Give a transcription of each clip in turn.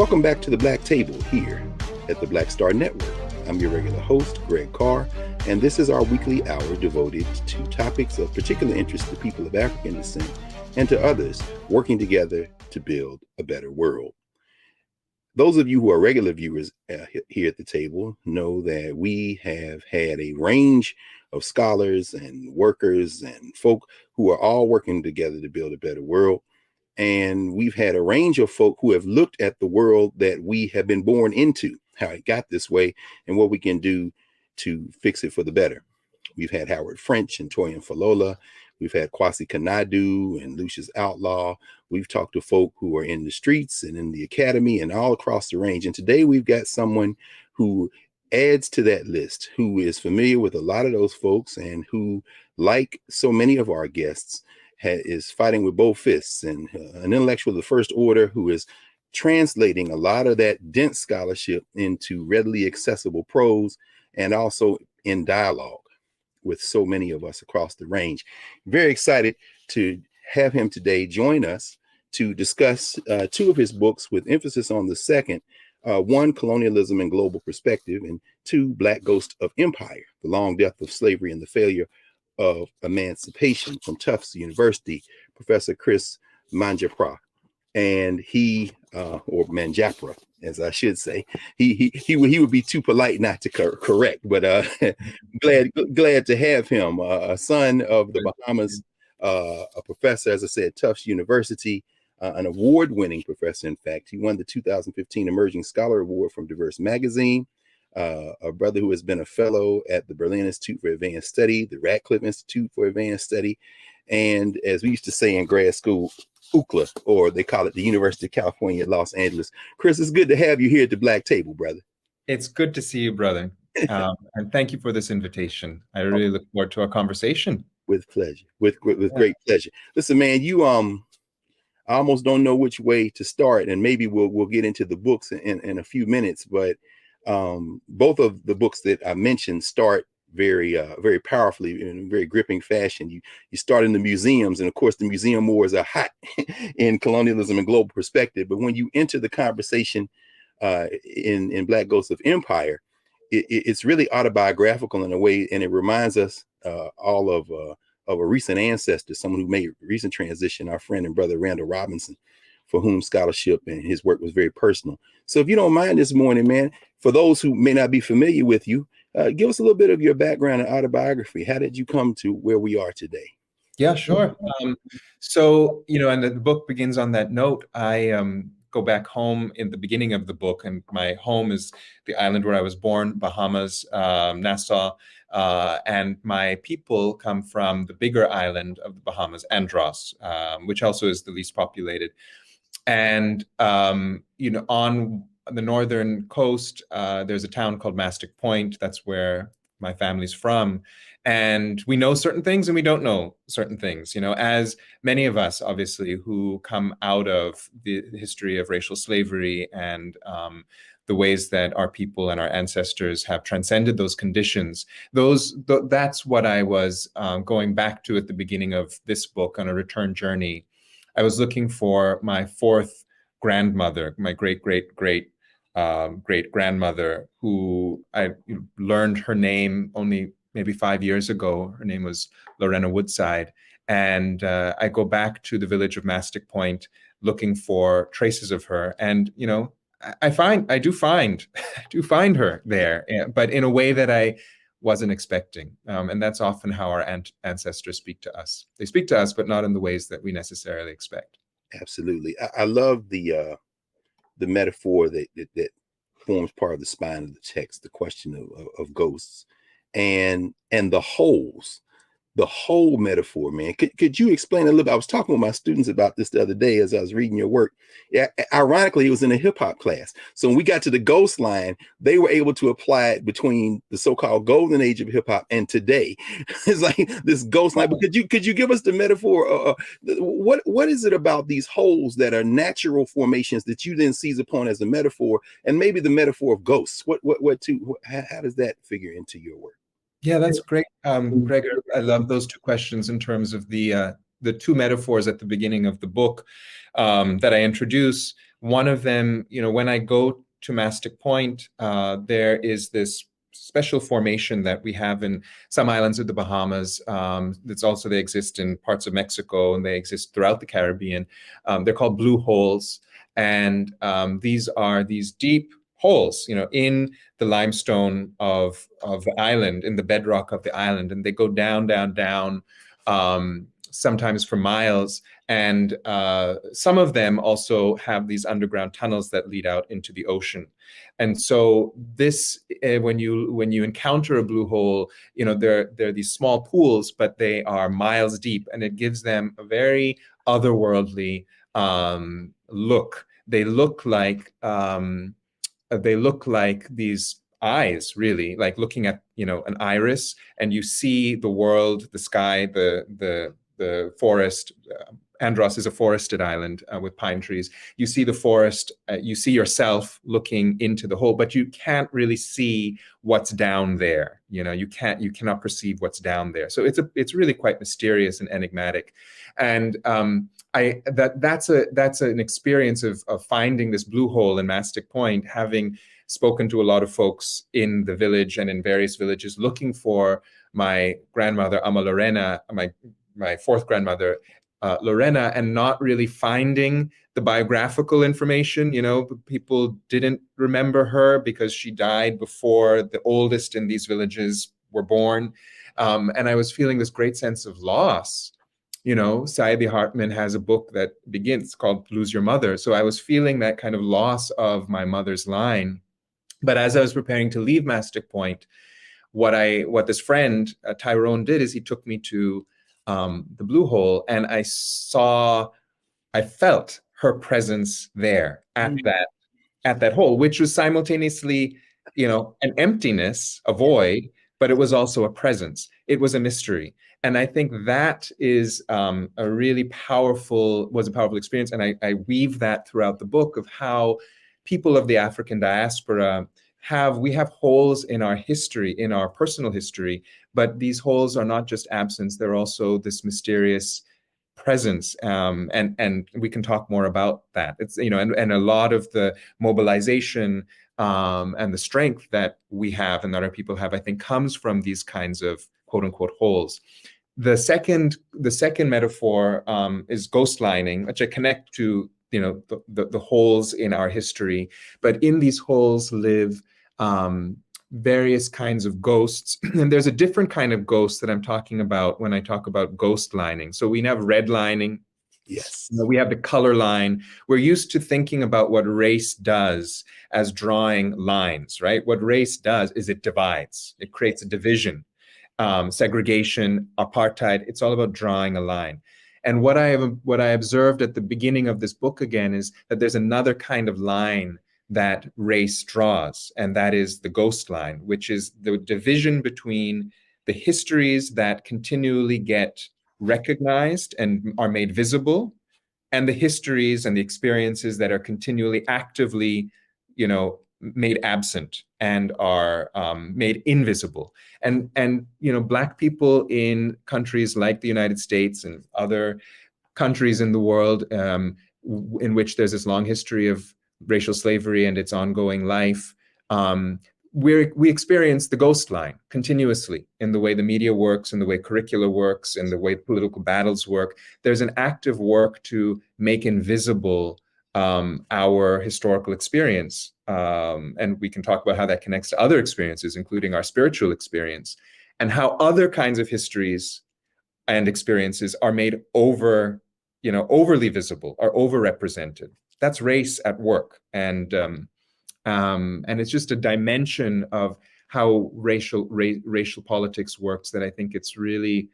Welcome back to the Black Table here at the Black Star Network. I'm your regular host, Greg Carr, and this is our weekly hour devoted to topics of particular interest to people of African descent and to others working together to build a better world. Those of you who are regular viewers here at the table know that we have had a range of scholars and workers and folk who are all working together to build a better world. And we've had a range of folk who have looked at the world that we have been born into, how it got this way, and what we can do to fix it for the better. We've had Howard French and Toyin Falola. We've had Kwasi Kanadu and Lucius Outlaw. We've talked to folk who are in the streets and in the academy and all across the range. And today we've got someone who adds to that list, who is familiar with a lot of those folks and who, like so many of our guests, is fighting with both fists, and an intellectual of the first order who is translating a lot of that dense scholarship into readily accessible prose and also in dialogue with so many of us across the range. Very excited to have him today join us to discuss two of his books with emphasis on the second, one, Colonialism and Global Perspective, and two, Black Ghost of Empire, The Long Death of Slavery and the Failure of Emancipation, from Tufts University, Professor Chris Manjapra. And he, or Manjapra, as I should say, he would be too polite not to correct, but glad to have him, a son of the Bahamas, a professor, as I said, Tufts University, an award-winning professor. In fact, he won the 2015 Emerging Scholar Award from Diverse Magazine. A brother who has been a fellow at the Berlin Institute for Advanced Study, the Radcliffe Institute for Advanced Study, and as we used to say in grad school, UCLA, or they call it the University of California at Los Angeles. Chris, it's good to have you here at the Black Table, brother. It's good to see you, brother. And thank you for this invitation. I really look forward to our conversation. With pleasure, with great pleasure. Listen, man, you I almost don't know which way to start, and maybe we'll get into the books in a few minutes, but both of the books that I mentioned start very powerfully in a very gripping fashion. You start in the museums, and of course the museum wars are hot in Colonialism and Global Perspective. But when you enter the conversation in Black Ghosts of Empire, it's really autobiographical in a way, and it reminds us all of a recent ancestor, someone who made a recent transition, our friend and brother Randall Robinson, for whom scholarship and his work was very personal. So if you don't mind this morning, man, for those who may not be familiar with you, give us a little bit of your background and autobiography. How did you come to where we are today? Yeah, sure. So, and the book begins on that note. I go back home in the beginning of the book, and my home is the island where I was born, Bahamas, Nassau, and my people come from the bigger island of the Bahamas, Andros, which also is the least populated. And, on the northern coast, there's a town called Mastic Point. That's where my family's from. And we know certain things and we don't know certain things, as many of us, obviously, who come out of the history of racial slavery and the ways that our people and our ancestors have transcended those conditions. That's what I was going back to at the beginning of this book on a return journey. I was looking for my fourth grandmother, my great-great-great-grandmother, who I learned her name only maybe 5 years ago. Her name was Lorena Woodside. And I go back to the village of Mastic Point looking for traces of her. And, I do find her there, but in a way that I wasn't expecting. And that's often how our ancestors speak to us. They speak to us, but not in the ways that we necessarily expect. Absolutely. I love the metaphor that forms part of the spine of the text, the question of ghosts and the holes. The whole metaphor, man. Could you explain a little bit? I was talking with my students about this the other day as I was reading your work. Yeah, ironically, it was in a hip hop class. So when we got to the ghost line, they were able to apply it between the so-called golden age of hip hop and today. It's like this ghost line. But could you give us the metaphor? What is it about these holes that are natural formations that you then seize upon as a metaphor, and maybe the metaphor of ghosts? How does that figure into your work? Yeah, that's great, Greg. I love those two questions in terms of the two metaphors at the beginning of the book that I introduce. One of them, when I go to Mastic Point, there is this special formation that we have in some islands of the Bahamas. They exist in parts of Mexico, and they exist throughout the Caribbean. They're called blue holes, and these are these deep holes, in the limestone of the island, in the bedrock of the island, and they go down, down, down, sometimes for miles. And some of them also have these underground tunnels that lead out into the ocean. And so this, when you encounter a blue hole, they're these small pools, but they are miles deep, and it gives them a very otherworldly look. They look like these eyes, really, like looking at an iris, and you see the world, the sky, the forest. Andros is a forested island with pine trees. You see the forest, you see yourself looking into the hole, but you can't really see what's down there. You cannot perceive what's down there. So it's really quite mysterious and enigmatic. And that's an experience of finding this blue hole in Mastic Point, having spoken to a lot of folks in the village and in various villages looking for my grandmother, Ama Lorena, my fourth grandmother, Lorena, and not really finding the biographical information. People didn't remember her because she died before the oldest in these villages were born. And I was feeling this great sense of loss. Saidi Hartman has a book that begins called Lose Your Mother. So I was feeling that kind of loss of my mother's line. But as I was preparing to leave Mastic Point, what this friend, Tyrone, did is he took me to the blue hole, and I felt her presence there at that hole, which was simultaneously, an emptiness, a void, but it was also a presence. It was a mystery. And I think that is a really powerful experience. And I weave that throughout the book of how people of the African diaspora we have holes in our history, in our personal history, but these holes are not just absence, they're also this mysterious presence. And we can talk more about that. It's, and a lot of the mobilization and the strength that we have and that our people have, I think, comes from these kinds of quote unquote holes. The second metaphor is ghost lining, which I connect to the holes in our history, but in these holes live various kinds of ghosts. And there's a different kind of ghost that I'm talking about when I talk about ghost lining. So we have red lining. Yes. We have the color line. We're used to thinking about what race does as drawing lines, right? What race does is it divides. It creates a division, segregation, apartheid. It's all about drawing a line. And what I observed at the beginning of this book again is that there's another kind of line that race draws, and that is the ghost line, which is the division between the histories that continually get recognized and are made visible, and the histories and the experiences that are continually actively, made absent and are made invisible. And Black people in countries like the United States and other countries in the world in which there's this long history of racial slavery and its ongoing life, we experience the ghost line continuously in the way the media works, in the way curricula works, in the way political battles work. There's an active work to make invisible our historical experience. And we can talk about how that connects to other experiences, including our spiritual experience, and how other kinds of histories and experiences are made overly visible, are overrepresented. That's race at work. And it's just a dimension of how racial politics works that I think it's really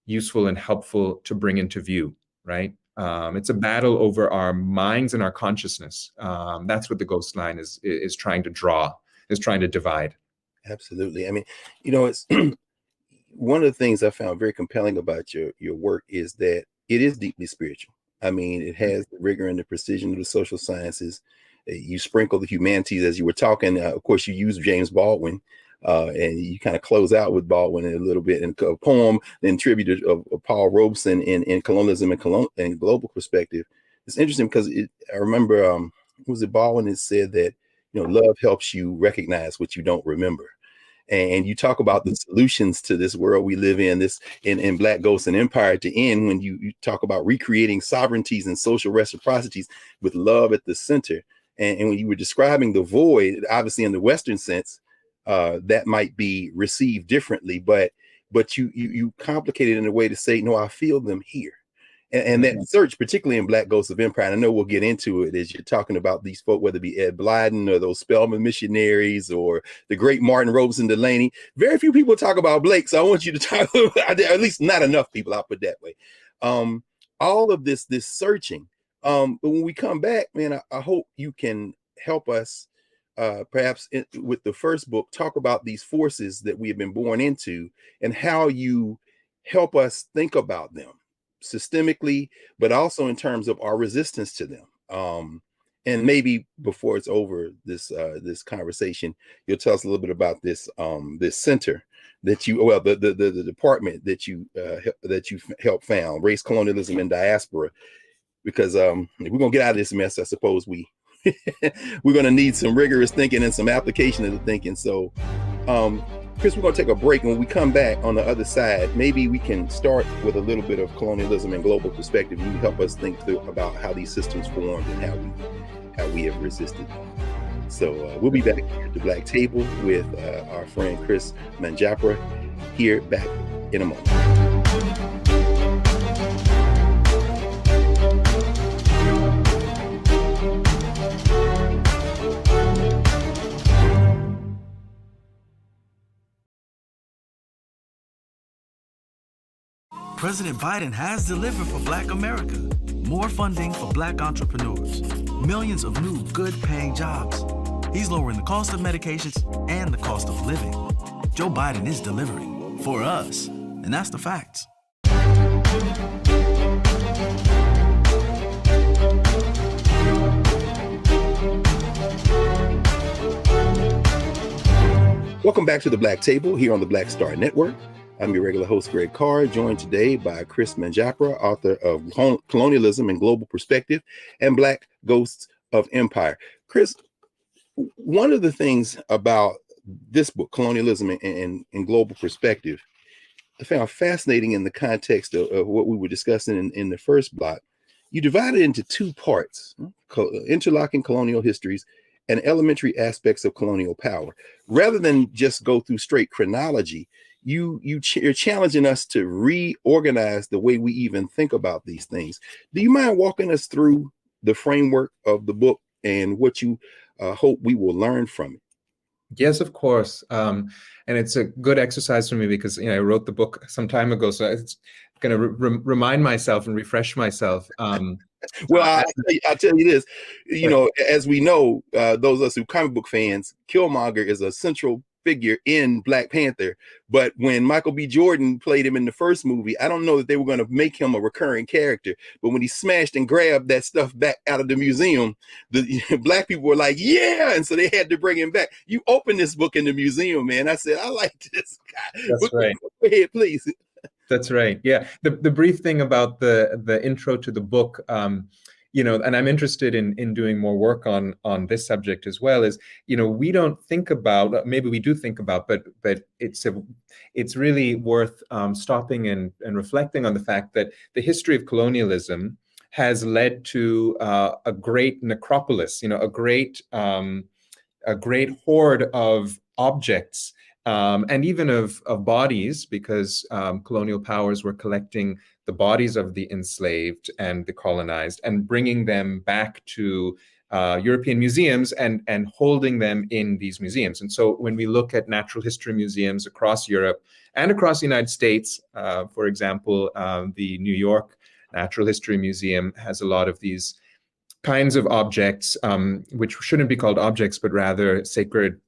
useful and helpful to bring into view, right? It's a battle over our minds and our consciousness. That's what the ghost line is trying to draw, is trying to divide. Absolutely. I mean, it's one of the things I found very compelling about your work is that it is deeply spiritual. I mean, it has the rigor and the precision of the social sciences. You sprinkle the humanities as you were talking. Of course, you use James Baldwin, and you kind of close out with Baldwin a little bit in a poem, then tribute of Paul Robeson in Colonialism and Global Perspective. It's interesting because I remember was it Baldwin that said that, love helps you recognize what you don't remember. And you talk about the solutions to this world we live in, this in Black Ghosts and Empire to end, when you talk about recreating sovereignties and social reciprocities with love at the center. And when you were describing the void, obviously in the Western sense, that might be received differently, but you complicate it in a way to say, no, I feel them here. And that search, particularly in Black Ghosts of Empire, and I know we'll get into it as you're talking about these folk, whether it be Ed Blyden or those Spelman missionaries or the great Martin Robeson Delaney. Very few people talk about Blake, so I want you to talk about, at least not enough people, I'll put it that way. All of this searching. But when we come back, man, I hope you can help us, perhaps with the first book, talk about these forces that we have been born into and how you help us think about them systemically, but also in terms of our resistance to them. And maybe before it's over, this conversation, you'll tell us a little bit about this this center that you, well, the department that you helped found, Race, Colonialism, and Diaspora, because if we're gonna get out of this mess, I suppose we're gonna need some rigorous thinking and some application of the thinking. So Chris, we're going to take a break. When we come back on the other side, maybe we can start with a little bit of colonialism and global perspective. You can help us think through about how these systems formed and how we have resisted them. So we'll be back here at the Black Table with our friend Chris Manjapra here back in a moment. President Biden has delivered for Black America. More funding for Black entrepreneurs. Millions of new good-paying jobs. He's lowering the cost of medications and the cost of living. Joe Biden is delivering for us, and that's the facts. Welcome back to the Black Table here on the Black Star Network. I'm your regular host, Greg Carr, joined today by Chris Manjapra, author of Colonialism and Global Perspective and Black Ghosts of Empire. Chris, one of the things about this book, Colonialism and Global Perspective, I found fascinating in the context of what we were discussing in the first block. You divide it into two parts, interlocking colonial histories and elementary aspects of colonial power. Rather than just go through straight chronology, you're challenging us to reorganize the way we even think about these things. Do you mind walking us through the framework of the book and what you hope we will learn from it? Yes, of course. And it's a good exercise for me because I wrote the book some time ago, so it's going to remind myself and refresh myself. Well, I'll tell you this, as we know, those of us who comic book fans, Killmonger is a central figure in Black Panther. But when Michael B. Jordan played him in the first movie, I don't know that they were going to make him a recurring character. But when he smashed and grabbed that stuff back out of the museum, the Black people were like, yeah. And so they had to bring him back. You opened this book in the museum, man. I said, I like this guy. That's right. Go ahead, please. That's right. Yeah. The brief thing about the intro to the book, and I'm interested in doing more work on this subject as well, is, we don't think about, maybe we do think about, but it's really worth stopping and reflecting on the fact that the history of colonialism has led to a great necropolis, a great hoard of objects, and even of bodies, because colonial powers were collecting the bodies of the enslaved and the colonized and bringing them back to European museums and holding them in these museums. And so when we look at natural history museums across Europe and across the United States, for example, the New York Natural History Museum has a lot of these kinds of objects, which shouldn't be called objects, but rather sacred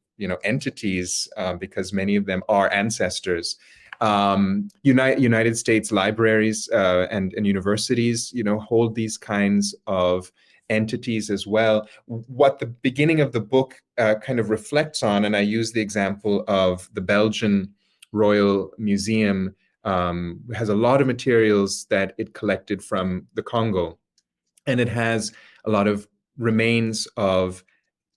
entities, because many of them are ancestors. United States libraries and universities, hold these kinds of entities as well. What the beginning of the book kind of reflects on, and I use the example of the Belgian Royal Museum, has a lot of materials that it collected from the Congo, and it has a lot of remains of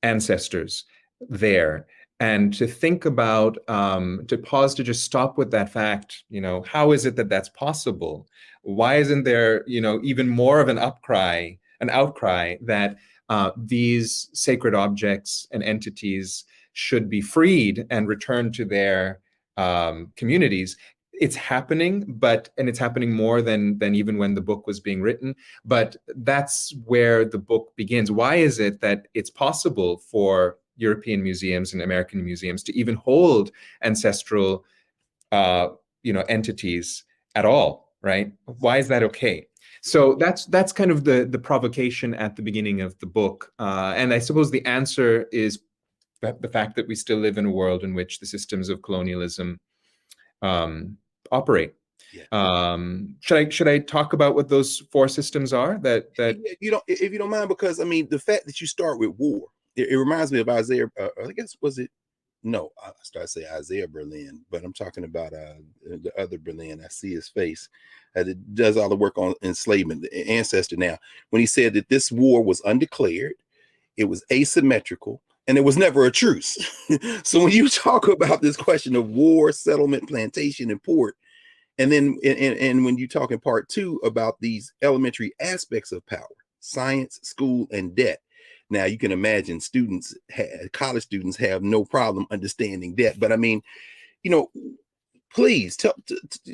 ancestors there. And to think about, to pause, to just stop with that fact, how is it that that's possible? Why isn't there, even more of an outcry that these sacred objects and entities should be freed and returned to their communities? It's happening, and it's happening more than even when the book was being written. But that's where the book begins. Why is it that it's possible for European museums and American museums to even hold ancestral, entities at all, right? Why is that okay? So that's kind of the provocation at the beginning of the book. And I suppose the answer is the fact that we still live in a world in which the systems of colonialism operate. Yeah. Should I talk about what those four systems are? That if you don't mind, because I mean, the fact that you start with war, it reminds me of Isaiah. I guess I started to say Isaiah Berlin, but I'm talking about the other Berlin. I see his face. That does all the work on enslavement, the ancestor. Now, when he said that this war was undeclared, it was asymmetrical, and there was never a truce. So when you talk about this question of war, settlement, plantation, and port, and then and when you talk in part two about these elementary aspects of power, science, school, and debt. Now you can imagine college students have no problem understanding debt. But I mean, please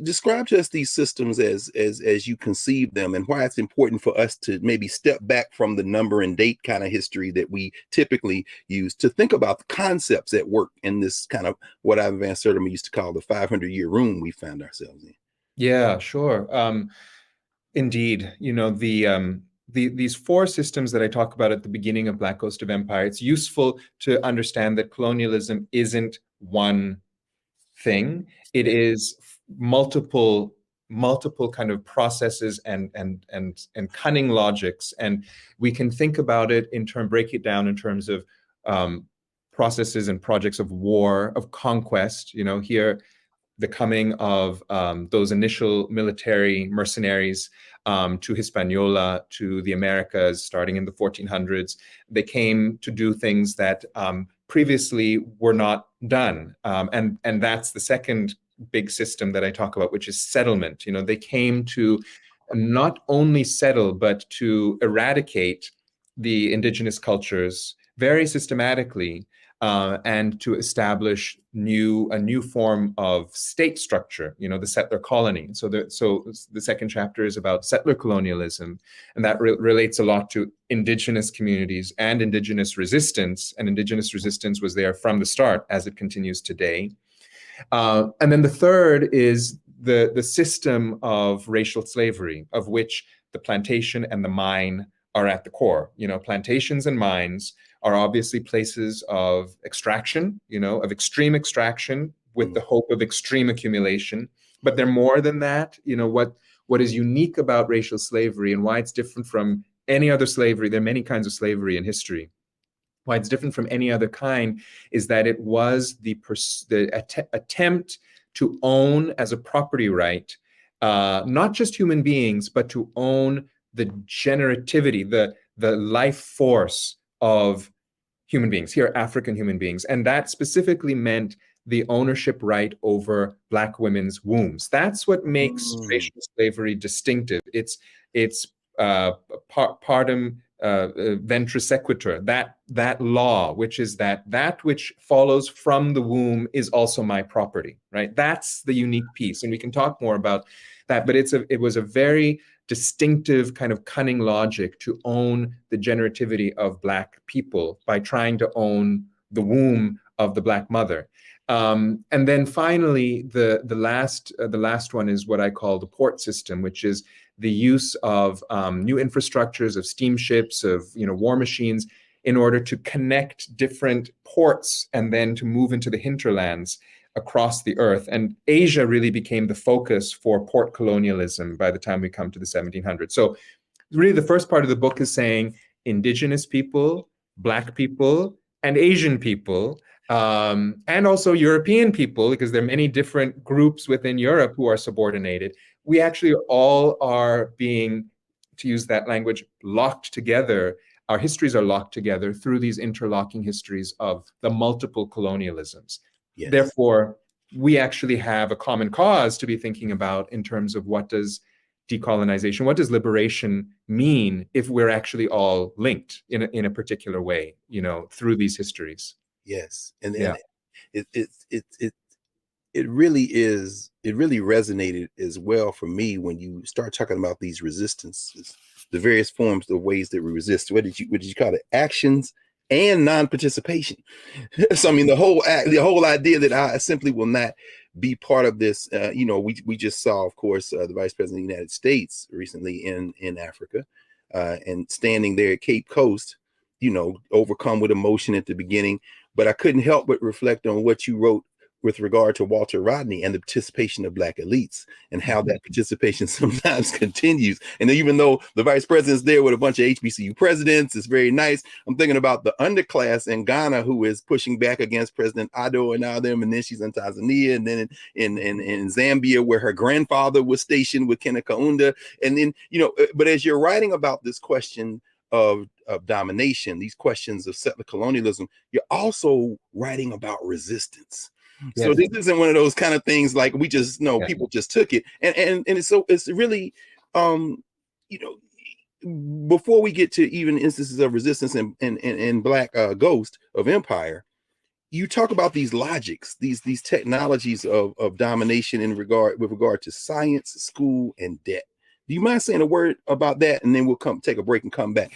describe to us these systems as you conceive them, and why it's important for us to maybe step back from the number and date kind of history that we typically use to think about the concepts at work in this kind of what Ivan Van Sertima used to call the 500-year room we found ourselves in. Yeah, sure. Indeed, these four systems that I talk about at the beginning of Black Ghost of Empire, it's useful to understand that colonialism isn't one thing. It is multiple kind of processes and cunning logics. And we can think about it break it down in terms of processes and projects of war, of conquest. Here, the coming of those initial military mercenaries to Hispaniola, to the Americas, starting in the 1400s. They came to do things that previously were not done. And that's the second big system that I talk about, which is settlement. They came to not only settle, but to eradicate the indigenous cultures very systematically, and to establish a new form of state structure, the settler colony. So the second chapter is about settler colonialism, and that relates a lot to indigenous communities and indigenous resistance. And indigenous resistance was there from the start, as it continues today. And then the third is the system of racial slavery, of which the plantation and the mine are at the core. Plantations and mines are obviously places of extraction, of extreme extraction with the hope of extreme accumulation. But they're more than that. What is unique about racial slavery and why it's different from any other slavery, there are many kinds of slavery in history. Why it's different from any other kind is that it was the attempt to own as a property right, not just human beings, but to own the generativity, the life force of human beings, here African human beings. And that specifically meant the ownership right over Black women's wombs. That's what makes racial slavery distinctive. It's partum ventris sequitur, that law, which is that which follows from the womb is also my property, right? That's the unique piece. And we can talk more about that, but it was a very distinctive kind of cunning logic to own the generativity of Black people by trying to own the womb of the Black mother. And then finally, the last one is what I call the port system, which is the use of new infrastructures, of steamships, of war machines, in order to connect different ports and then to move into the hinterlands across the earth. And Asia really became the focus for port colonialism by the time we come to the 1700s. So really the first part of the book is saying indigenous people, Black people, and Asian people, and also European people, because there are many different groups within Europe who are subordinated. We actually all are being, to use that language, locked together our histories are locked together through these interlocking histories of the multiple colonialisms. Yes. Therefore, we actually have a common cause to be thinking about in terms of what does decolonization, what does liberation mean if we're actually all linked in a particular way, through these histories. Yes. And then it really resonated as well for me when you start talking about these resistances, the various forms, the ways that we resist. What did you call it? Actions and non-participation. So I mean, the whole idea that I simply will not be part of this. We just saw, of course, the Vice President of the United States recently in Africa, and standing there at Cape Coast, overcome with emotion at the beginning. But I couldn't help but reflect on what you wrote with regard to Walter Rodney and the participation of Black elites, and how that participation sometimes continues. And even though the vice president's there with a bunch of HBCU presidents, it's very nice. I'm thinking about the underclass in Ghana who is pushing back against President Addo and all them, and then she's in Tanzania, and then in Zambia, where her grandfather was stationed with Kenneth Kaunda. And then, but as you're writing about this question of domination, these questions of settler colonialism, you're also writing about resistance. Yes. So this isn't one of those kind of things like we just know people just took it. And it's really, before we get to even instances of resistance and Black Ghost of Empire, you talk about these logics, these technologies of domination with regard to science, school, and debt. Do you mind saying a word about that, and then we'll take a break and come back?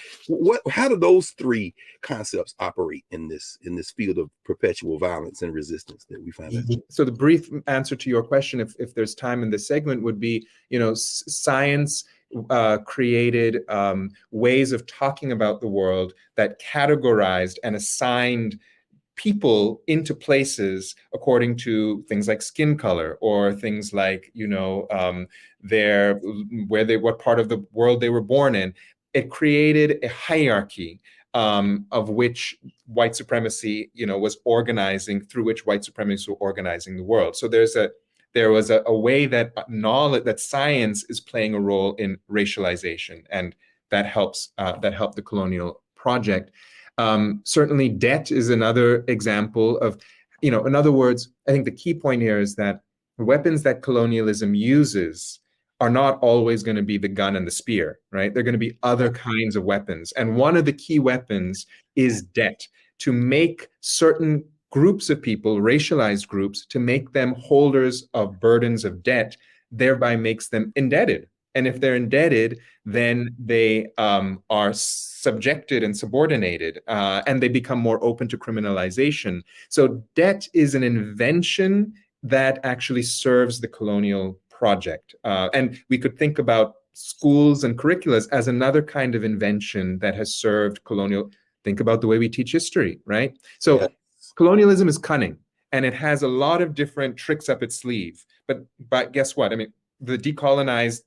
How do those three concepts operate in this field of perpetual violence and resistance that we find? So the brief answer to your question, if there's time in this segment, would be, science created ways of talking about the world that categorized and assigned people into places according to things like skin color, or things like, what part of the world they were born in. It created a hierarchy of which white supremacy, was organizing, through which white supremacists were organizing the world. So there was a way that knowledge, that science is playing a role in racialization, and that helped the colonial project. Certainly debt is another example of, in other words, I think the key point here is that weapons that colonialism uses are not always going to be the gun and the spear, right? They're going to be other kinds of weapons. And one of the key weapons is debt, to make certain groups of people, racialized groups, to make them holders of burdens of debt, thereby makes them indebted. And if they're indebted, then they are subjected and subordinated, and they become more open to criminalization. So debt is an invention that actually serves the colonial project. And we could think about schools and curricula as another kind of invention that has served colonial. Think about the way we teach history, right? So colonialism is cunning, and it has a lot of different tricks up its sleeve. But guess what? I mean, the colonized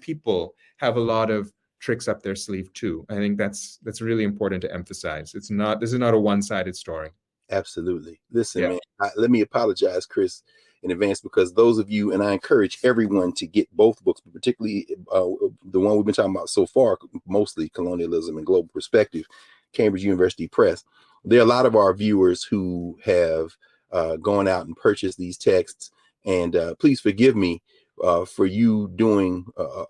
people have a lot of tricks up their sleeve too. I think that's really important to emphasize. This is not a one-sided story. Absolutely. Listen, man, let me apologize, Chris, in advance, because those of you, and I encourage everyone to get both books, but particularly the one we've been talking about so far, mostly Colonialism and Global Perspective, Cambridge University Press. There are a lot of our viewers who have gone out and purchased these texts. And please forgive me for you doing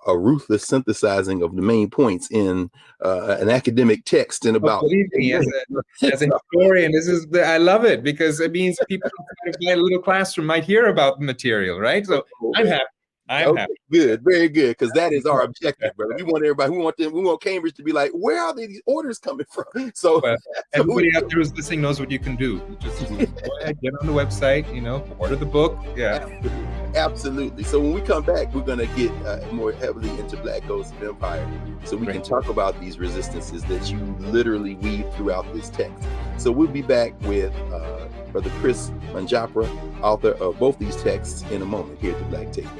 a ruthless synthesizing of the main points in an academic text in about. Believe me, as a historian, I love it, because it means people in a little classroom might hear about the material, right? So I'm happy. I'm happy. Good, very good, because that is our objective, brother. We want everybody. We want Cambridge to be like, where are these orders coming from? So everybody out there who's listening knows what you can do. Just go ahead, get on the website, order the book. Yeah, absolutely. So when we come back, we're gonna get more heavily into Black Ghosts of Empire, so we can talk about these resistances that you literally weave throughout this text. So we'll be back with Brother Chris Manjapra, author of both these texts, in a moment here at the Black Table.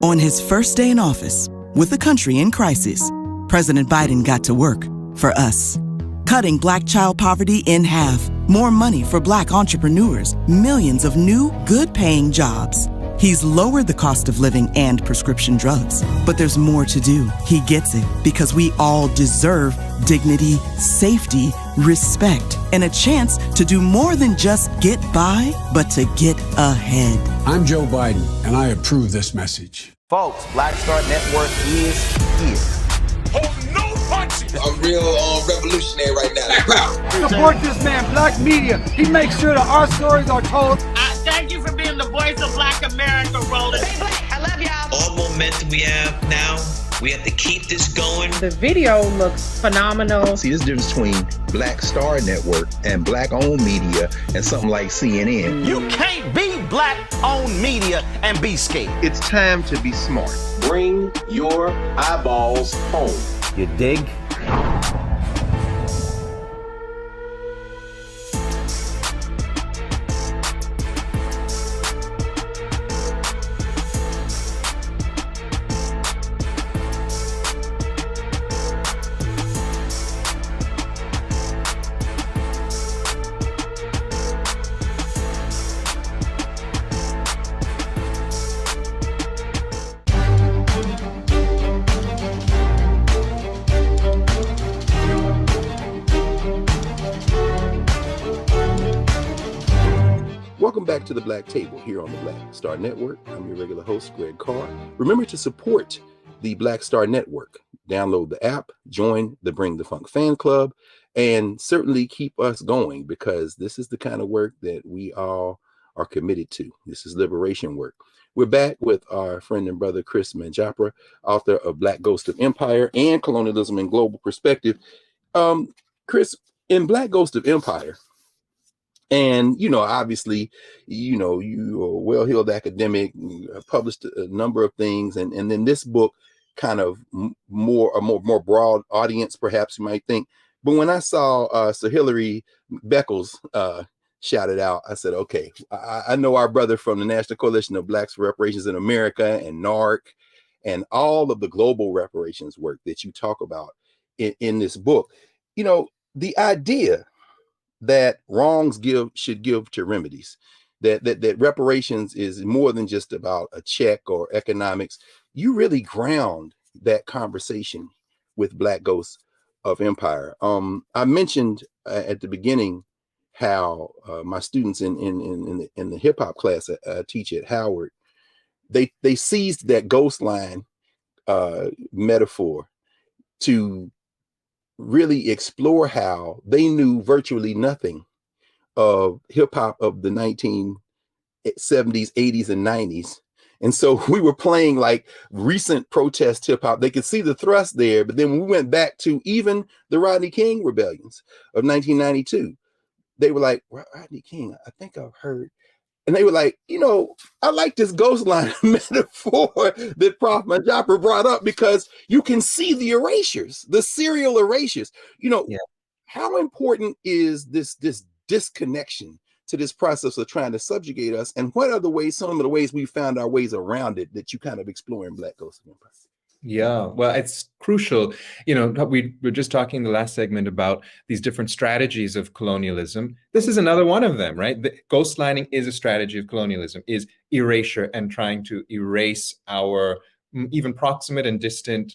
On his first day in office, with the country in crisis, President Biden got to work for us. Cutting Black child poverty in half, more money for Black entrepreneurs, millions of new, good-paying jobs. He's lowered the cost of living and prescription drugs. But there's more to do. He gets it because we all deserve dignity, safety, respect, and a chance to do more than just get by, but to get ahead. I'm Joe Biden, and I approve this message. Folks, Black Star Network is here. Hold no punches. I'm real revolutionary right now. Support this man, Black media. He makes sure that our stories are told. Thank you for being the voice of Black America, Roland. Stay Black. I love y'all. All momentum we have now, we have to keep this going. The video looks phenomenal. See, there's a difference between Black Star Network and Black-owned media and something like CNN. You can't be Black-owned media and be scared. It's time to be smart. Bring your eyeballs home. You dig? Welcome back to the Black Table here on the Black Star Network. I'm your regular host, Greg Carr. Remember to support the Black Star Network. Download the app, join the Bring the Funk fan club, and certainly keep us going because this is the kind of work that we all are committed to. This is liberation work. We're back with our friend and brother, Chris Manjapra, author of Black Ghost of Empire and Colonialism and Global Perspective. Chris, in Black Ghost of Empire, and, obviously, you are a well-heeled academic, published a number of things. And then this book kind of more broad audience, perhaps you might think. But when I saw Sir Hilary Beckles shouted out, I said, okay, I know our brother from the National Coalition of Blacks for Reparations in America and NARC and all of the global reparations work that you talk about in this book. The idea that wrongs should give to remedies, that reparations is more than just about a check or economics. You really ground that conversation with Black Ghosts of Empire. I mentioned at the beginning how my students in the hip hop class I teach at Howard, they seized that ghost line metaphor to really explore how they knew virtually nothing of hip hop of the 1970s, 80s, and 90s. And so we were playing like recent protest hip hop. They could see the thrust there, but then when we went back to even the Rodney King rebellions of 1992, they were like, Rodney King, I think I've heard. And they were like, I like this ghost line metaphor that Prof. Manjapra brought up because you can see the erasures, the serial erasures. How important is this disconnection to this process of trying to subjugate us? And what are some of the ways we found our ways around it that you kind of explore in Black Ghost of Empire? Yeah, well, it's crucial. We were just talking in the last segment about these different strategies of colonialism. This is another one of them, right? The ghostlining is a strategy of colonialism, is erasure and trying to erase our even proximate and distant,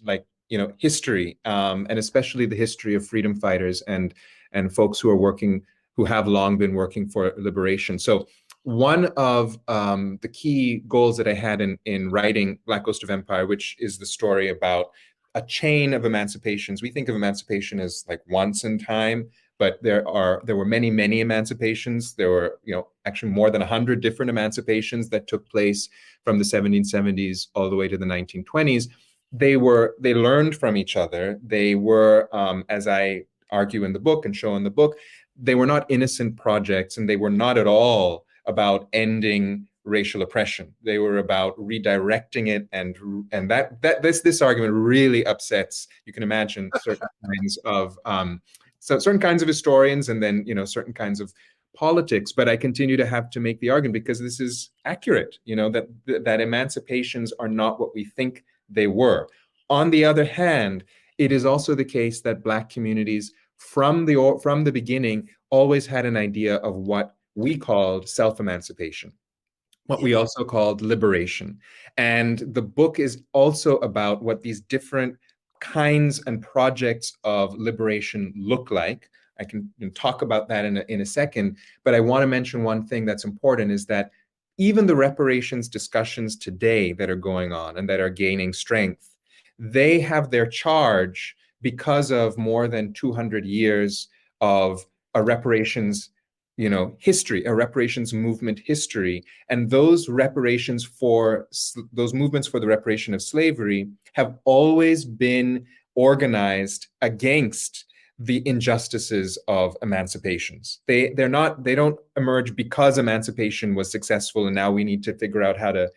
history, and especially the history of freedom fighters and folks who have long been working for liberation. So one of the key goals that I had in writing Black Ghost of Empire, which is the story about a chain of emancipations. We think of emancipation as like once in time, but there were many, many emancipations. There were, actually more than 100 different emancipations that took place from the 1770s all the way to the 1920s. They learned from each other. They were, as I argue in the book and show in the book, they were not innocent projects, and they were not at all about ending racial oppression. They were about redirecting it, and this argument really upsets, you can imagine, certain kinds of certain kinds of historians, and then certain kinds of politics. But I continue to have to make the argument because this is accurate. that emancipations are not what we think they were. On the other hand, it is also the case that Black communities from the beginning always had an idea of what we called self-emancipation, what we also called liberation. And the book is also about what these different kinds and projects of liberation look like. I can talk about that in a second, but I want to mention one thing that's important is that even the reparations discussions today that are going on and that are gaining strength, they have their charge because of more than 200 years of a reparations history, a reparations movement history. And those movements for the reparation of slavery have always been organized against the injustices of emancipations. They don't emerge because emancipation was successful and now we need to figure out how to,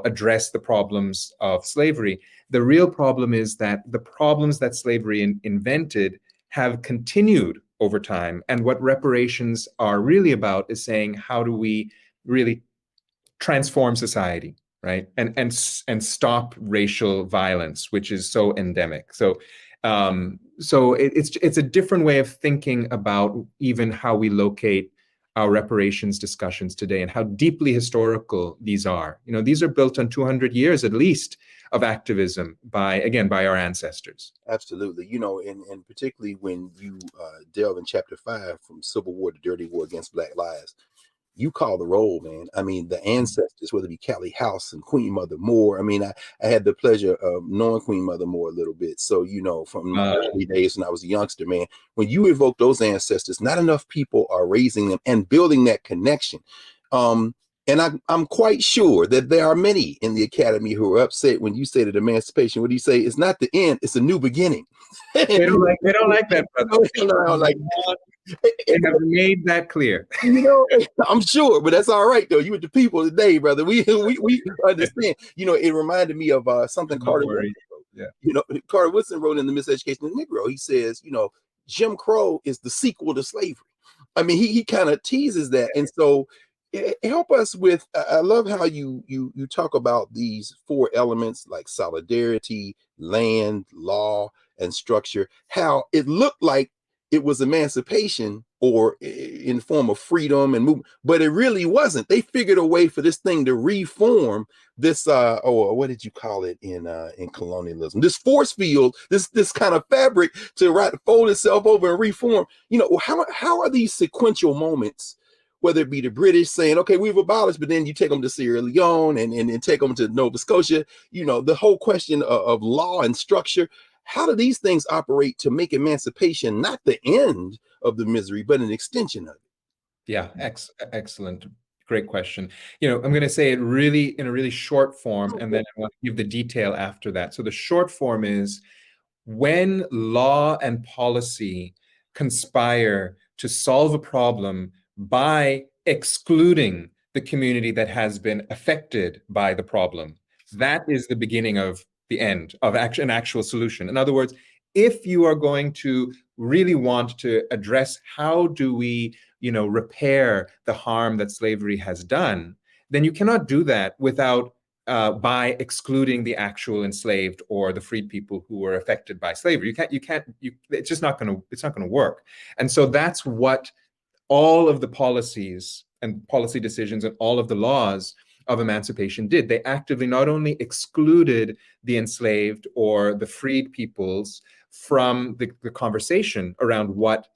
address the problems of slavery. The real problem is that the problems that slavery invented have continued over time. And what reparations are really about is saying, how do we really transform society, right? And stop racial violence, which is so endemic. So it's a different way of thinking about even how we locate our reparations discussions today and how deeply historical these are. These are built on 200 years at least of activism by our ancestors. Absolutely. And particularly when you delve in chapter 5 from Civil War to Dirty War Against Black Lives, you call the roll, man. I mean, the ancestors, whether it be Callie House and Queen Mother Moore. I mean, I had the pleasure of knowing Queen Mother Moore a little bit. So, from my early days when I was a youngster, man, when you evoke those ancestors, not enough people are raising them and building that connection. And I'm quite sure that there are many in the academy who are upset when you say that emancipation, what do you say? It's not the end, it's a new beginning. They don't like that, brother. They have made that clear. I'm sure, but that's all right though. You with the people today, brother. We understand. It reminded me of something Carter Woodson wrote. Yeah. Carter Woodson wrote in The Miseducation of the Negro. He says, Jim Crow is the sequel to slavery. I mean, he kind of teases that. And so help us with, I love how you talk about these 4 elements like solidarity, land, law, and structure, how it looked like it was emancipation or in form of freedom and movement, but it really wasn't. They figured a way for this thing to reform this, what did you call it in colonialism? This force field, this kind of fabric to fold itself over and reform. How are these sequential moments, whether it be the British saying, okay, we've abolished, but then you take them to Sierra Leone and take them to Nova Scotia, the whole question of law and structure. How do these things operate to make emancipation not the end of the misery, but an extension of it? Yeah, excellent. Great question. I'm going to say it really in a really short form, and then I want to give the detail after that. So the short form is when law and policy conspire to solve a problem by excluding the community that has been affected by the problem, that is the beginning of the end of an actual solution. In other words, if you are going to really want to address how do we, repair the harm that slavery has done, then you cannot do that without by excluding the actual enslaved or the freed people who were affected by slavery. It's just not going to work. And so that's what all of the policies and policy decisions and all of the laws of emancipation did. They actively not only excluded the enslaved or the freed peoples from the conversation around what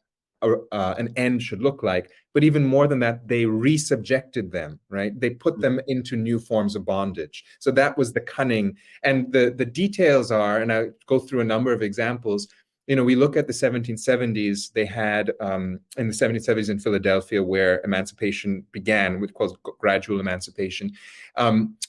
an end should look like, but even more than that, they resubjected them, right? They put them into new forms of bondage. So that was the cunning. And the details are, and I go through a number of examples. We look at the 1770s, they had, in the 1770s in Philadelphia, where emancipation began, which was gradual emancipation,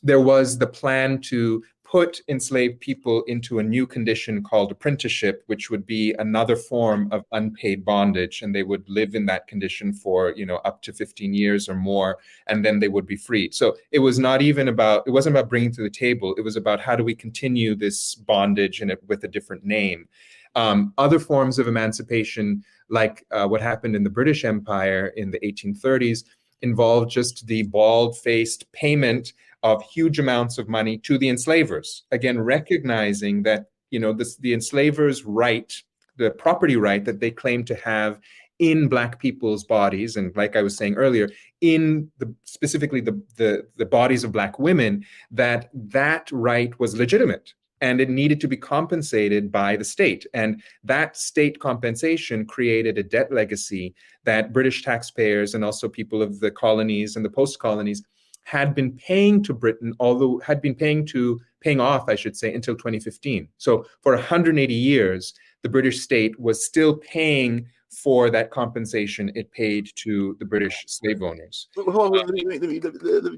there was the plan to put enslaved people into a new condition called apprenticeship, which would be another form of unpaid bondage. And they would live in that condition for, up to 15 years or more, and then they would be freed. So it wasn't about bringing to the table. It was about how do we continue this bondage with a different name. Other forms of emancipation, like what happened in the British Empire in the 1830s, involved just the bald-faced payment of huge amounts of money to the enslavers. Again, recognizing that the enslavers' right, the property right that they claim to have in Black people's bodies, and like I was saying earlier, in specifically the bodies of Black women, that right was legitimate and it needed to be compensated by the state. And that state compensation created a debt legacy that British taxpayers and also people of the colonies and the post-colonies had been paying to Britain, although had been paying off, I should say, until 2015. So for 180 years, the British state was still paying for that compensation it paid to the British slave owners. Hold on, let me,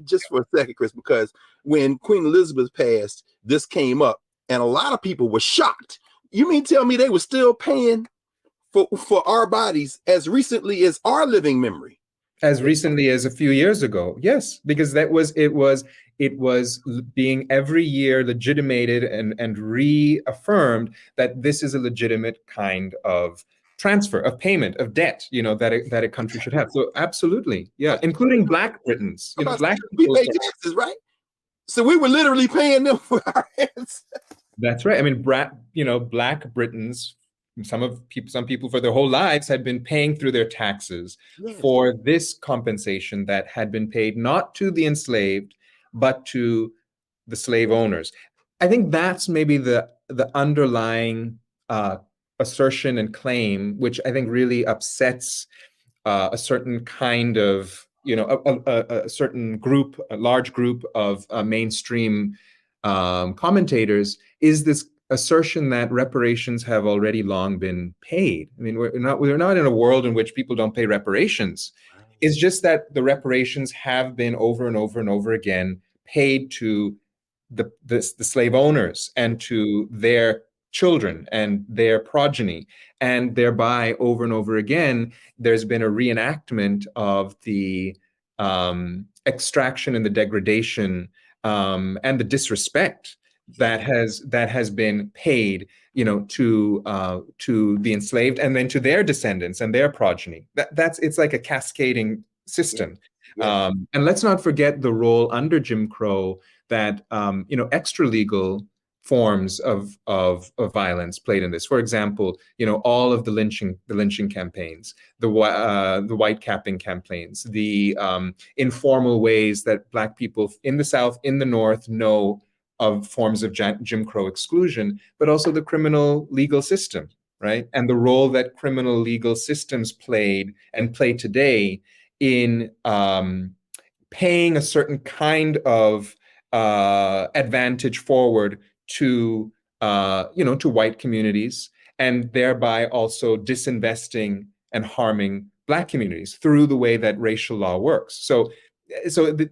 just for a second, Chris, because when Queen Elizabeth passed, this came up, and a lot of people were shocked. You mean tell me they were still paying for our bodies as recently as our living memory? As recently as a few years ago, yes, because it was being every year legitimated and reaffirmed that this is a legitimate kind of transfer, of payment, of debt, that a country should have. So absolutely, yeah, including Black Britons. Black people pay taxes, right? So we were literally paying them for our heads. That's right. I mean, Black Britons, some people for their whole lives had been paying through their taxes for this compensation that had been paid not to the enslaved, but to the slave owners. I think that's maybe the underlying assertion and claim, which I think really upsets a certain kind of, a certain group, a large group of mainstream commentators, is this assertion that reparations have already long been paid. I mean, we're not in a world in which people don't pay reparations. It's just that the reparations have been over and over and over again paid to the slave owners and to their children and their progeny, and thereby over and over again there's been a reenactment of the extraction and the degradation and the disrespect that has been paid, to the enslaved and then to their descendants and their progeny. It's like a cascading system. Yeah. And let's not forget the role under Jim Crow that extra legal forms of violence played in this. For example, all of the lynching campaigns, the white capping campaigns, the informal ways that Black people in the South, in the North know of forms of Jim Crow exclusion, but also the criminal legal system, right? And the role that criminal legal systems played and play today in paying a certain kind of advantage forward to white communities, and thereby also disinvesting and harming Black communities through the way that racial law works. So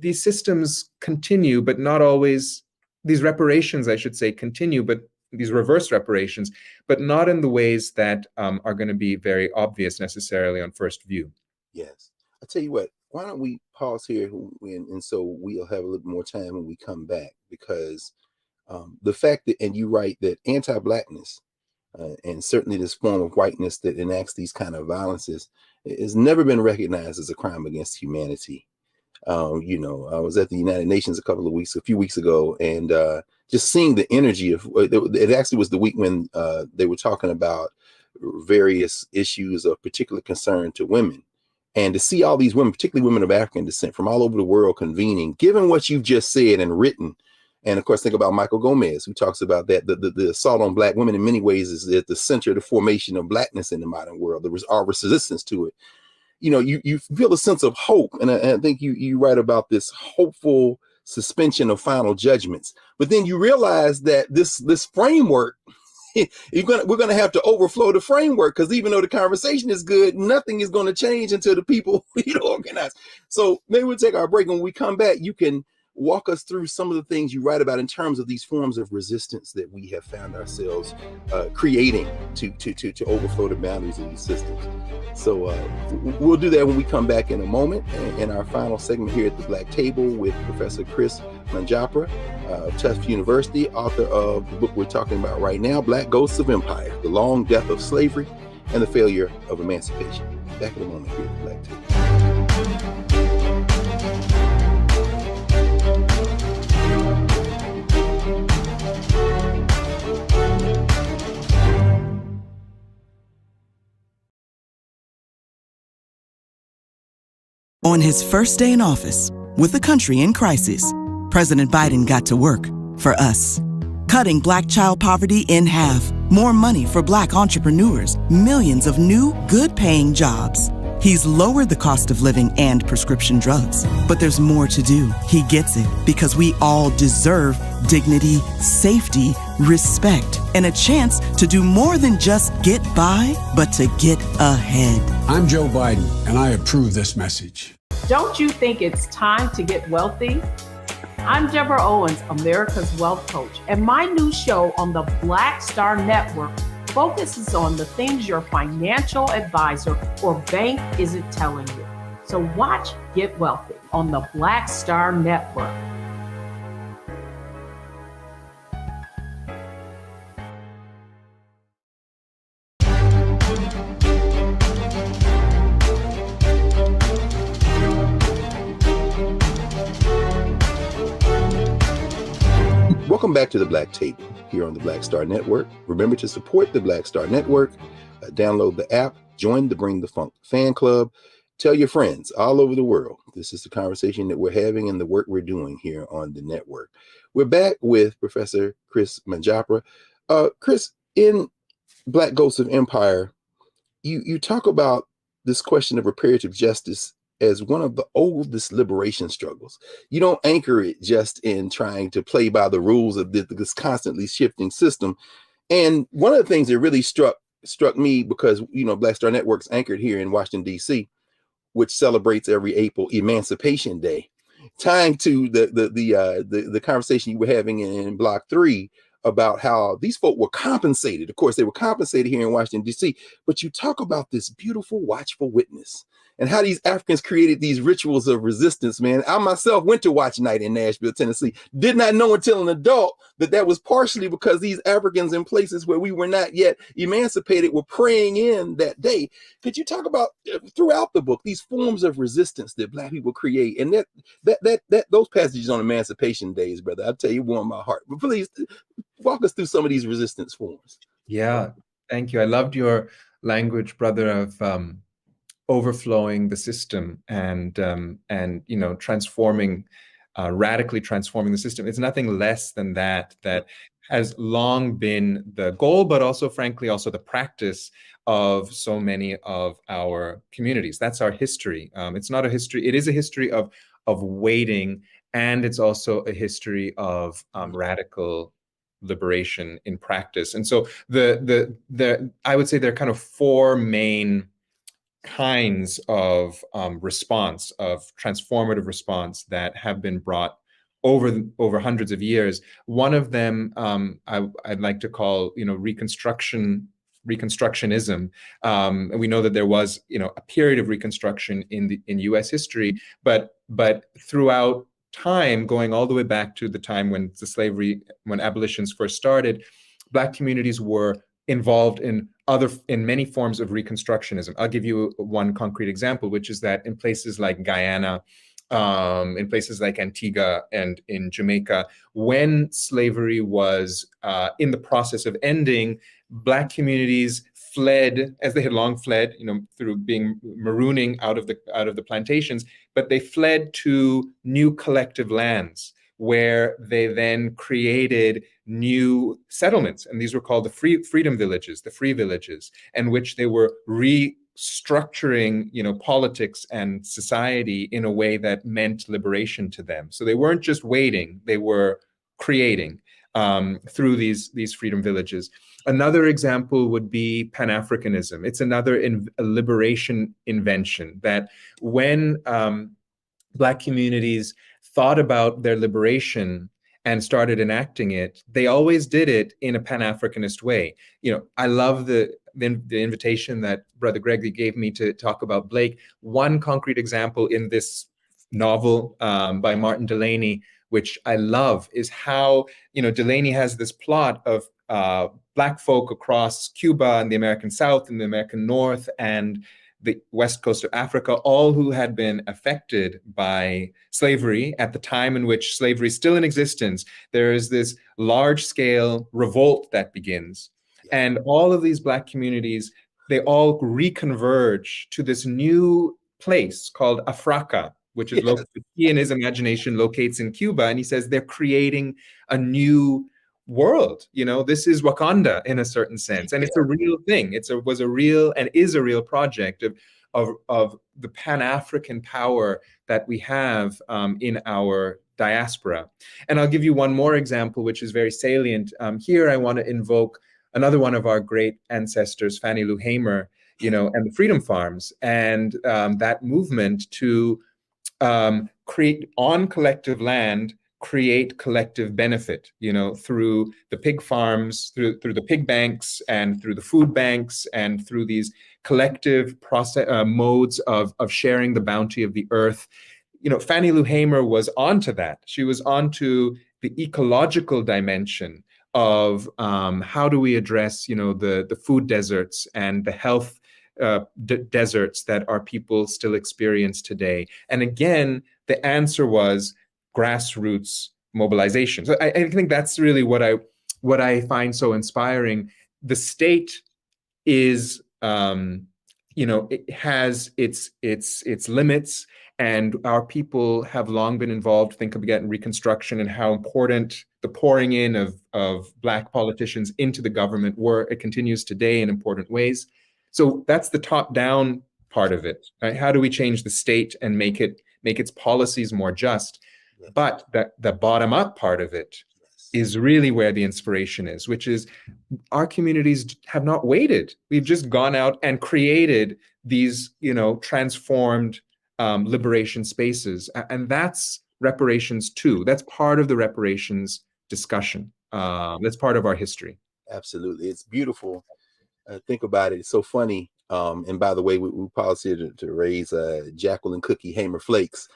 these systems continue, but not always. These reparations, I should say, continue, but these reverse reparations, but not in the ways that are going to be very obvious necessarily on first view. Yes. I'll tell you what, why don't we pause here and so we'll have a little more time when we come back, because the fact that, and you write that anti-Blackness and certainly this form of whiteness that enacts these kind of violences has never been recognized as a crime against humanity. I was at the United Nations a few weeks ago, and just seeing the energy of it actually was the week when they were talking about various issues of particular concern to women. And to see all these women, particularly women of African descent from all over the world convening, given what you've just said and written. And of course, think about Michael Gomez, who talks about that the assault on Black women in many ways is at the center of the formation of Blackness in the modern world. There was our resistance to it. You feel a sense of hope. And I think you write about this hopeful suspension of final judgments. But then you realize that this framework, we're going to have to overflow the framework, because even though the conversation is good, nothing is going to change until the people organize. So maybe we'll take our break. When we come back, you can walk us through some of the things you write about in terms of these forms of resistance that we have found ourselves creating to overflow the boundaries of these systems. So we'll do that when we come back in a moment, in our final segment here at the Black Table with Professor Chris Manjapra of Tufts University, author of the book we're talking about right now, Black Ghosts of Empire, The Long Death of Slavery and the Failure of Emancipation. Back in a moment here at the Black Table. On his first day in office, with the country in crisis, President Biden got to work for us. Cutting Black child poverty in half, more money for Black entrepreneurs, millions of new, good-paying jobs. He's lowered the cost of living and prescription drugs. But there's more to do. He gets it because we all deserve dignity, safety, respect, and a chance to do more than just get by, but to get ahead. I'm Joe Biden, and I approve this message. Don't you think it's time to get wealthy? I'm Deborah Owens, America's Wealth Coach, and my new show on the Black Star Network focuses on the things your financial advisor or bank isn't telling you. So watch Get Wealthy on the Black Star Network. Welcome back to the Black Table here on the Black Star Network. Remember to support the Black Star Network. Download the app, join the Bring the Funk fan club, tell your friends all over the world. This is the conversation that we're having and the work we're doing here on the network. We're back with Professor Chris Manjapra. Chris, in Black Ghosts of Empire, you talk about this question of reparative justice as one of the oldest liberation struggles. You don't anchor it just in trying to play by the rules of this constantly shifting system. And one of the things that really struck me, because, you know, Black Star Network's anchored here in Washington, D.C., which celebrates every April Emancipation Day, tying to the conversation you were having in Block 3 about how these folk were compensated. Of course, they were compensated here in Washington, D.C., but you talk about this beautiful, watchful witness and how these Africans created these rituals of resistance, man. I myself went to Watch Night in Nashville, Tennessee. Did not know until an adult that was partially because these Africans in places where we were not yet emancipated were praying in that day. Could you talk about throughout the book these forms of resistance that Black people create, and that those passages on Emancipation Days, brother? I'll tell you, warm my heart. But please walk us through some of these resistance forms. Yeah, thank you. I loved your language, brother, of overflowing the system and you know, transforming, radically transforming the system. It's nothing less than that has long been the goal, but also, frankly, also the practice of so many of our communities. That's our history. It's not a history. It is a history of waiting, and it's also a history of radical liberation in practice. And so I would say there are kind of four main kinds of response, of transformative response, that have been brought over hundreds of years. One of them I'd like to call, you know, Reconstructionism. And we know that there was, you know, a period of Reconstruction in U.S. history, but throughout time, going all the way back to the time when when abolitions first started, Black communities were involved in many forms of Reconstructionism. I'll give you one concrete example, which is that in places like Guyana, in places like Antigua and in Jamaica, when slavery was in the process of ending, Black communities fled, as they had long fled, you know, through being marooning out of the plantations, but they fled to new collective lands, where they then created new settlements. And these were called the freedom villages, the free villages, in which they were restructuring, you know, politics and society in a way that meant liberation to them. So they weren't just waiting, they were creating through these freedom villages. Another example would be Pan-Africanism. It's another liberation invention that when Black communities thought about their liberation and started enacting it, they always did it in a Pan-Africanist way. You know, I love the invitation that Brother Greg gave me to talk about Blake. One concrete example in this novel by Martin Delany, which I love, is how, you know, Delany has this plot of Black folk across Cuba and the American South and the American North and the west coast of Africa, all who had been affected by slavery at the time in which slavery is still in existence. There is this large-scale revolt that begins. And all of these Black communities, they all reconverge to this new place called Africa, which is he in his imagination locates in Cuba. And he says they're creating a new world. This is Wakanda in a certain sense. And it's a real thing. Was a real and is a real project of the Pan-African power that we have in our diaspora. And I'll give you one more example, which is very salient. Here I want to invoke another one of our great ancestors, Fannie Lou Hamer, and the Freedom Farms, and that movement to create on collective land, create collective benefit, through the pig farms, through the pig banks, and through the food banks, and through these collective modes of sharing the bounty of the earth. Fannie Lou Hamer was onto that. She was onto the ecological dimension of how do we address, the food deserts and the health deserts that our people still experience today. And again, the answer was grassroots mobilization. So I think that's really what I find so inspiring. The state is, it has its limits, and our people have long been involved. Think again Reconstruction and how important the pouring in of Black politicians into the government were. It continues today in important ways. So that's the top-down part of it. Right? How do we change the state and make its policies more just? Yes. But the bottom-up part of it is really where the inspiration is, which is our communities have not waited. We've just gone out and created these, transformed liberation spaces. And that's reparations too. That's part of the reparations discussion. That's part of our history. Absolutely. It's beautiful. Think about it. It's so funny. And by the way, we policy to raise Jacqueline Cookie Hamer Flakes,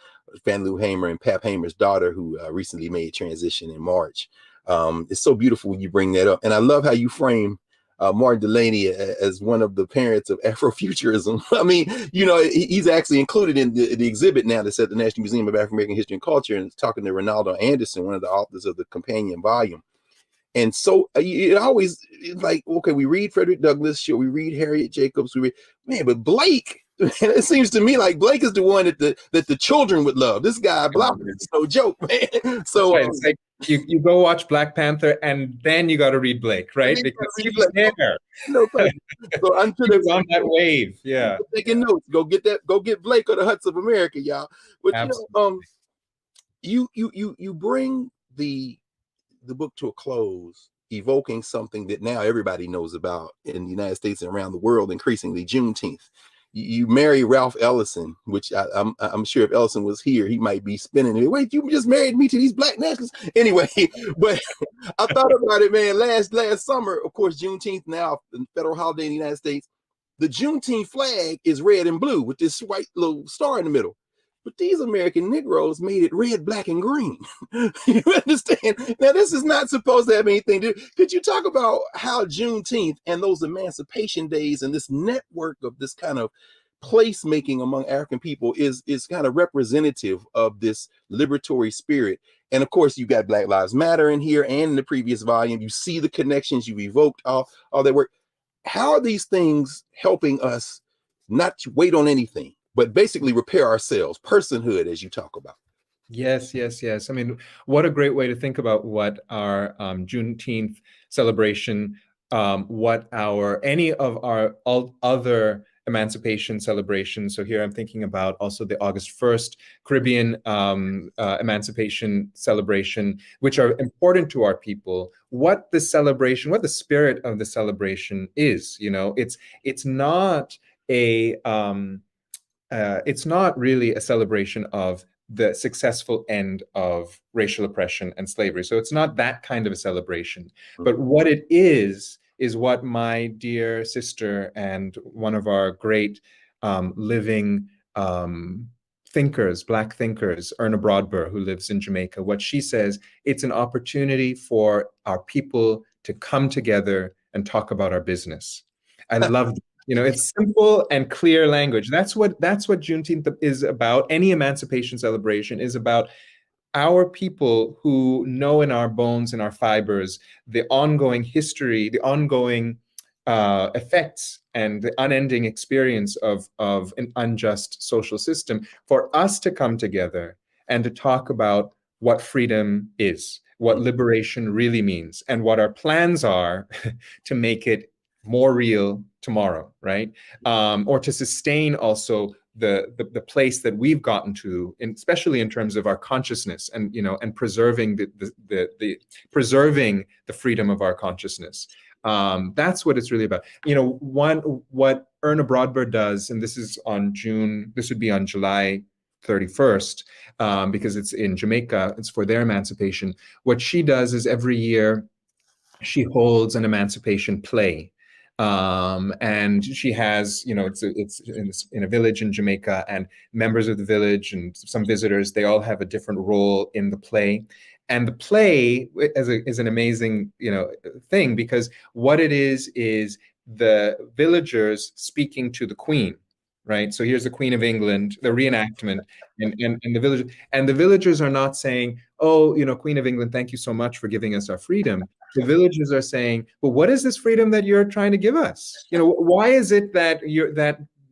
Fannie Lou Hamer and Pap Hamer's daughter, who recently made transition in March. It's so beautiful when you bring that up. And I love how you frame Martin Delaney as one of the parents of Afrofuturism. I mean, he's actually included in the exhibit now that's at the National Museum of African American History and Culture, and talking to Ronaldo Anderson, one of the authors of the companion volume. And so it always like, okay, we read Frederick Douglass, we read Harriet Jacobs, but Blake, and it seems to me like Blake is the one that the children would love. This guy, Blau, is no joke, man. So right. It's like you go watch Black Panther and then you got to read Blake, right? Because he's there. No, so I'm sure he's on that wave. Yeah. Taking notes. Go get Blake or the Huts of America, y'all. But you bring the book to a close, evoking something that now everybody knows about in the United States and around the world, increasingly, Juneteenth. You marry Ralph Ellison, which I'm sure if Ellison was here, he might be spinning it. Wait, you just married me to these Black nationalists? Anyway, but I thought about it, man. Last summer, of course, Juneteenth, now a federal holiday in the United States. The Juneteenth flag is red and blue with this white little star in the middle. But these American Negroes made it red, black, and green. You understand? Now, this is not supposed to have anything to do. Could you talk about how Juneteenth and those Emancipation days and this network of this kind of placemaking among African people is kind of representative of this liberatory spirit? And of course, you got Black Lives Matter in here, and in the previous volume, you see the connections, you evoked all that work. How are these things helping us not to wait on anything, but basically repair ourselves, personhood, as you talk about? Yes. I mean, what a great way to think about what our Juneteenth celebration, what any of our other emancipation celebrations. So here I'm thinking about also the August 1st Caribbean emancipation celebration, which are important to our people. What the spirit of the celebration is, it's not it's not really a celebration of the successful end of racial oppression and slavery. So it's not that kind of a celebration. But what it is what my dear sister and one of our great living thinkers, Black thinkers, Erna Broadbur, who lives in Jamaica, what she says, it's an opportunity for our people to come together and talk about our business. I love it's simple and clear language. That's what Juneteenth is about. Any emancipation celebration is about our people who know in our bones, in our fibers, the ongoing history, the ongoing effects and the unending experience of an unjust social system, for us to come together and to talk about what freedom is, what liberation really means, and what our plans are to make it more real tomorrow, right? Or to sustain also the place that we've gotten to, especially in terms of our consciousness, and and preserving preserving the freedom of our consciousness. That's what it's really about. What Erna Broadbent does, and this would be on July 31st, because it's in Jamaica, it's for their emancipation. What she does is every year she holds an emancipation play. And she has, it's in a village in Jamaica, and members of the village and some visitors, they all have a different role in the play. And the play is an amazing, thing, because what it is the villagers speaking to the Queen, right? So here's the Queen of England, the reenactment, and the villagers are not saying, "Oh, Queen of England, thank you so much for giving us our freedom." The villagers are saying, "Well, what is this freedom that you're trying to give us? Why is it that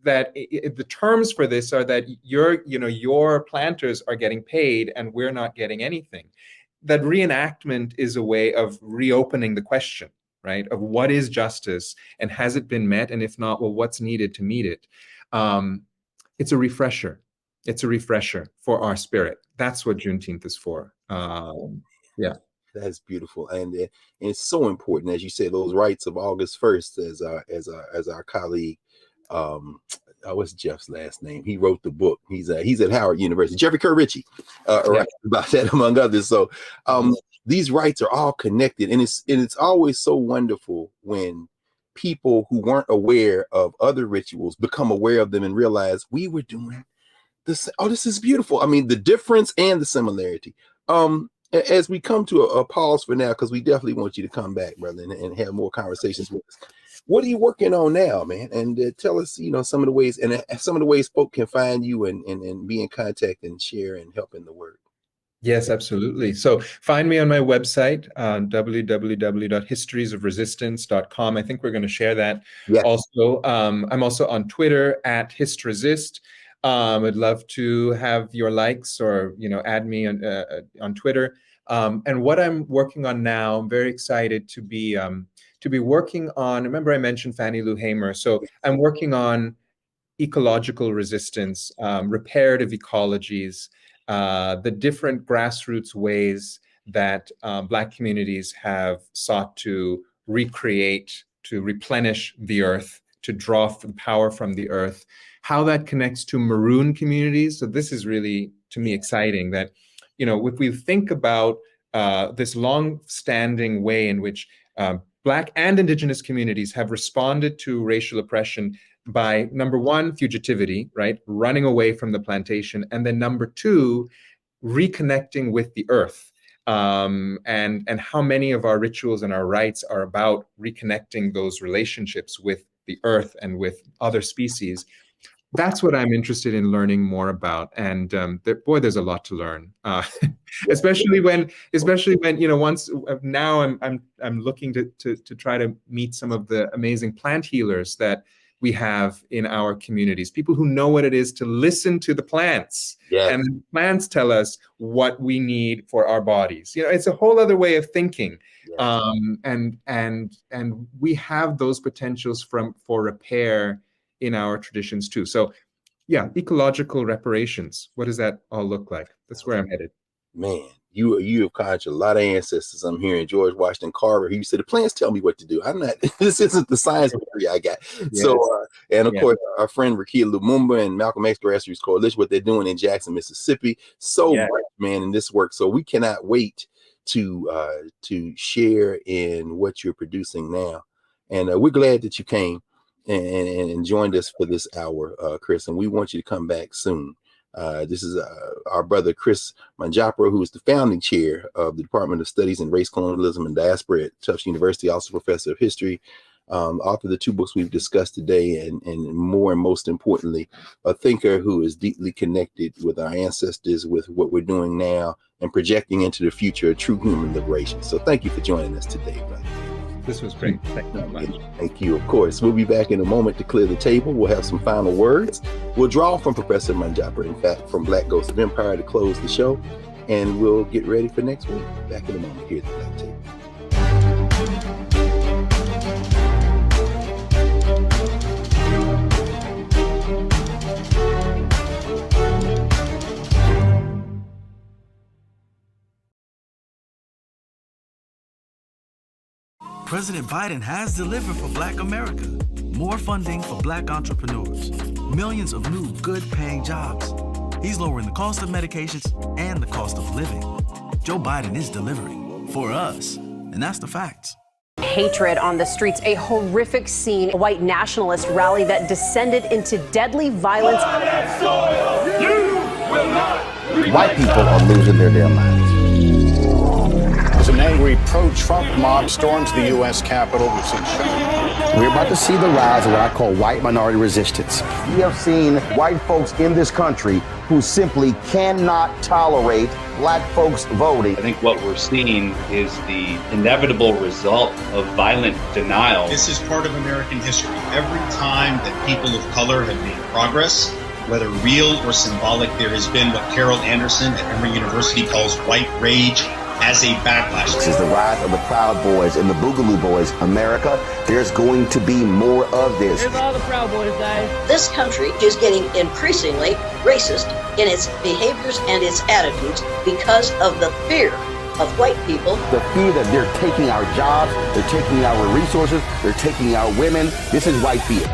the terms for this are that your planters are getting paid and we're not getting anything?" That reenactment is a way of reopening the question, right, of what is justice, and has it been met, and if not, well, what's needed to meet it? It's a refresher. It's a refresher for our spirit. That's what Juneteenth is for. Yeah. That's beautiful, and it's so important, as you say, those rights of August 1st. As our colleague, what's Jeff's last name? He wrote the book. He's at Howard University. Jeffrey Kerr Ritchie, right, about that, among others. So these rights are all connected, and it's always so wonderful when people who weren't aware of other rituals become aware of them and realize we were doing this. Oh, this is beautiful. I mean, the difference and the similarity. As we come to a pause for now, because we definitely want you to come back, brother, and have more conversations with us. What are you working on now, man? And tell us, some of the ways, and some of the ways folk can find you and be in contact and share and help in the work. Yes, absolutely. So find me on my website, www.historiesofresistance.com. I think we're going to share that. Yeah. Also, I'm also on Twitter at HistResist. I'd love to have your likes, or add me on Twitter. And what I'm working on now, I'm very excited to be working on. Remember, I mentioned Fannie Lou Hamer. So I'm working on ecological resistance, reparative ecologies, the different grassroots ways that Black communities have sought to recreate, to replenish the earth, to draw the power from the earth, how that connects to maroon communities. So this is really, to me, exciting, that, if we think about this long-standing way in which Black and Indigenous communities have responded to racial oppression by, number one, fugitivity, right, running away from the plantation, and then number two, reconnecting with the earth. And how many of our rituals and our rites are about reconnecting those relationships with the earth and with other species. That's what I'm interested in learning more about, and there's a lot to learn, especially when once now I'm looking to try to meet some of the amazing plant healers that we have in our communities, people who know what it is to listen to the plants, and the plants tell us what we need for our bodies. It's a whole other way of thinking, and we have those potentials for repair in our traditions too. So yeah, ecological reparations. What does that all look like? That's where I'm headed. Man, you have conjured a lot of ancestors. I'm hearing George Washington Carver. He said, the plants tell me what to do. I'm not, this isn't the science degree I got. Yes. So, and of course, our friend Rakia Lumumba and Malcolm X Grassroots Coalition, what they're doing in Jackson, Mississippi. So much, man, in this work. So we cannot wait to share in what you're producing now. And we're glad that you came and joined us for this hour, Chris, and we want you to come back soon. This is our brother Chris Manjapra, who is the founding chair of the Department of Studies in Race, Colonialism, and Diaspora at Tufts University, also professor of history, author of the two books we've discussed today, and more and most importantly, a thinker who is deeply connected with our ancestors, with what we're doing now, and projecting into the future a true human liberation. So thank you for joining us today, brother. This was great. Thank you very much. Thank you. Of course, we'll be back in a moment to clear the table. We'll have some final words. We'll draw from Professor Manjapra, in fact, from Black Ghost of Empire to close the show, and we'll get ready for next week. Back in a moment here at the Black Table. President Biden has delivered for Black America. More funding for Black entrepreneurs. Millions of new good-paying jobs. He's lowering the cost of medications and the cost of living. Joe Biden is delivering for us, and that's the facts. Hatred on the streets, a horrific scene, a white nationalist rally that descended into deadly violence. White people are losing their damn minds. As an angry pro-Trump mob storms the U.S. Capitol, we've seen shootings. We're about to see the rise of what I call white minority resistance. We have seen white folks in this country who simply cannot tolerate Black folks voting. I think what we're seeing is the inevitable result of violent denial. This is part of American history. Every time that people of color have made progress, whether real or symbolic, there has been what Carol Anderson at Emory University calls white rage as a backlash. This is the rise of the Proud Boys and the Boogaloo Boys. America, there's going to be more of this. Here's all the Proud Boys, guys. This country is getting increasingly racist in its behaviors and its attitudes because of the fear of white people. The fear that they're taking our jobs, they're taking our resources, they're taking our women. This is white fear.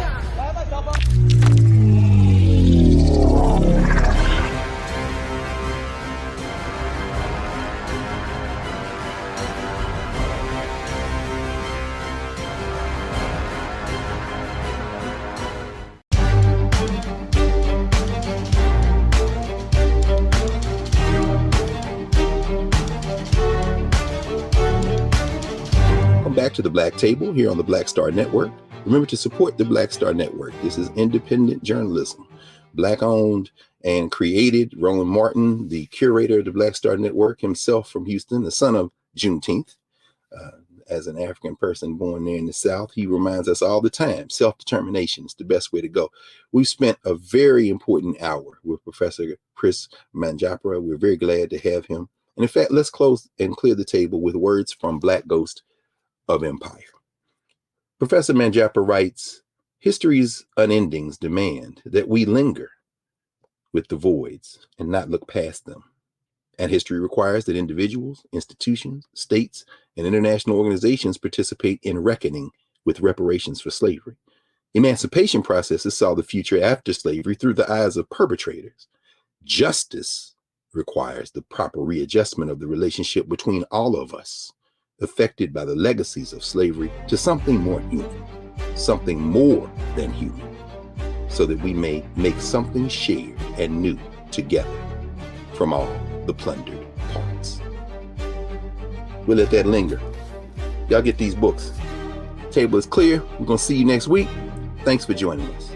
Back to the Black Table here on the Black Star Network. Remember to support the Black Star Network. This is independent journalism, Black owned and created. Roland Martin, the curator of the Black Star Network, himself from Houston, the son of Juneteenth. As an African person born there in the South, he reminds us all the time, self-determination is the best way to go. We've spent a very important hour with Professor Chris Manjapra. We're very glad to have him. And in fact, let's close and clear the table with words from Black Ghost of Empire. Professor Manjapra writes, history's unendings demand that we linger with the voids and not look past them. And history requires that individuals, institutions, states, and international organizations participate in reckoning with reparations for slavery. Emancipation processes saw the future after slavery through the eyes of perpetrators. Justice requires the proper readjustment of the relationship between all of us, affected by the legacies of slavery, to something more human, something more than human, so that we may make something shared and new together from all the plundered parts. We'll let that linger. Y'all get these books. Table is clear. We're going to see you next week. Thanks for joining us.